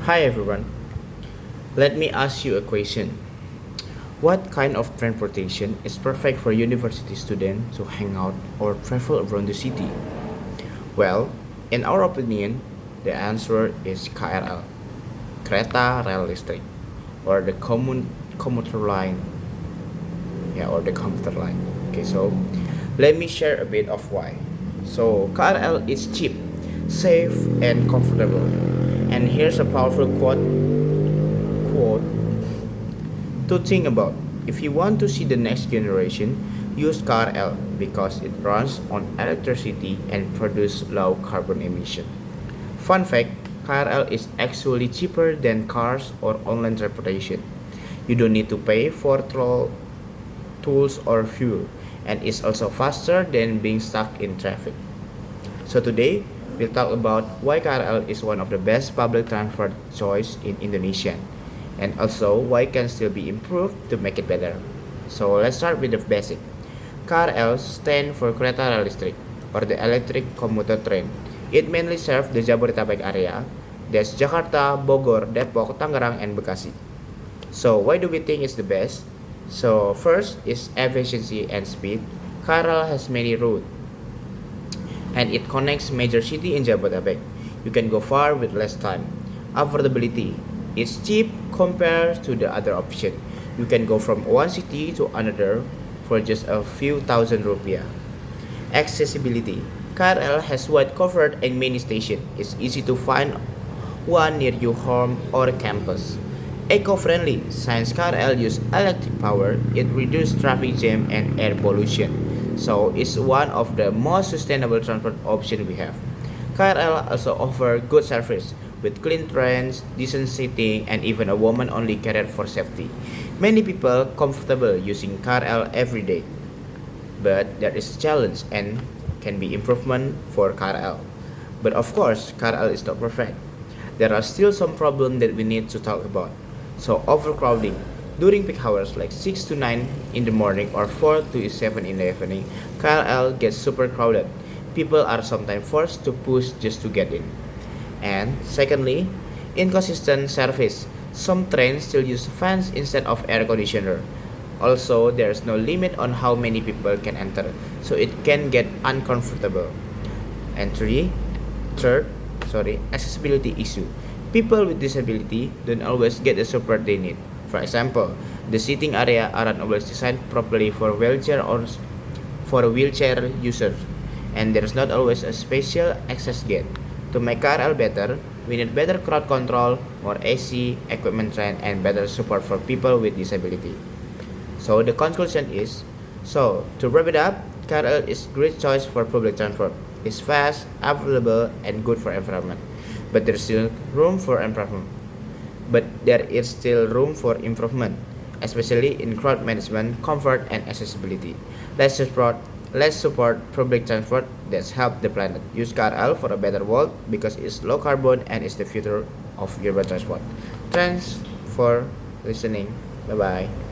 Hi everyone. Let me ask you a question. What kind of transportation is perfect for university students to hang out or travel around the city? Well, in our opinion, the answer is KRL, Kereta Rel Listrik, or the commuter line. Yeah, or the commuter line. Okay, so let me share a bit of why. So KRL is cheap, safe, and comfortable. And here's a powerful quote to think about. If you want to see the next generation, use car L because it runs on electricity and produces low carbon emission. Fun fact, KRL is actually cheaper than cars or online transportation. You don't need to pay for tools or fuel, and it's also faster than being stuck in traffic. So today, we'll talk about why KRL is one of the best public transport choice in Indonesia, and also why it can still be improved to make it better. So let's start with the basic. KRL stands for Kereta Rel Listrik, or the electric commuter train. It mainly serves the Jabodetabek area, that's Jakarta, Bogor, Depok, Tangerang, and Bekasi. So why do we think it's the best? So first is efficiency and speed. KRL has many routes and it connects major city in Jabodetabek. You can go far with less time. Affordability. It's cheap compared to the other option. You can go from one city to another for just a few thousand rupiah. Accessibility. KRL has wide covered and many stations. It's easy to find one near your home or campus. Eco-friendly, since KRL use electric power, it reduces traffic jam and air pollution. So it's one of the most sustainable transport option we have. KRL also offer good service with clean trains, decent seating, and even a woman-only carrier for safety. Many people comfortable using KRL every day, but there is a challenge and can be improvement for KRL. But of course, KRL is not perfect. There are still some problems that we need to talk about. So overcrowding. During peak hours like 6 to 9 in the morning or 4 to 7 in the evening, KRL gets super crowded. People are sometimes forced to push just to get in. And secondly, inconsistent service. Some trains still use fans instead of air conditioner. Also, there is no limit on how many people can enter, so it can get uncomfortable. And third, accessibility issue. People with disability don't always get the support they need. For example, the seating area aren't always designed properly for wheelchair or for a wheelchair user, and there's not always a special access gate. To make KRL better, we need better crowd control, more AC, equipment train, and better support for people with disability. So the conclusion is, so to wrap it up, KRL is great choice for public transport. It's fast, affordable, and good for environment. But there's still room for improvement. But there is still room for improvement, especially in crowd management, comfort, and accessibility. Let's support let's support public transport that's help the planet. Use KRL for a better world because it's low carbon and it's the future of urban transport. Thanks for listening. Bye bye.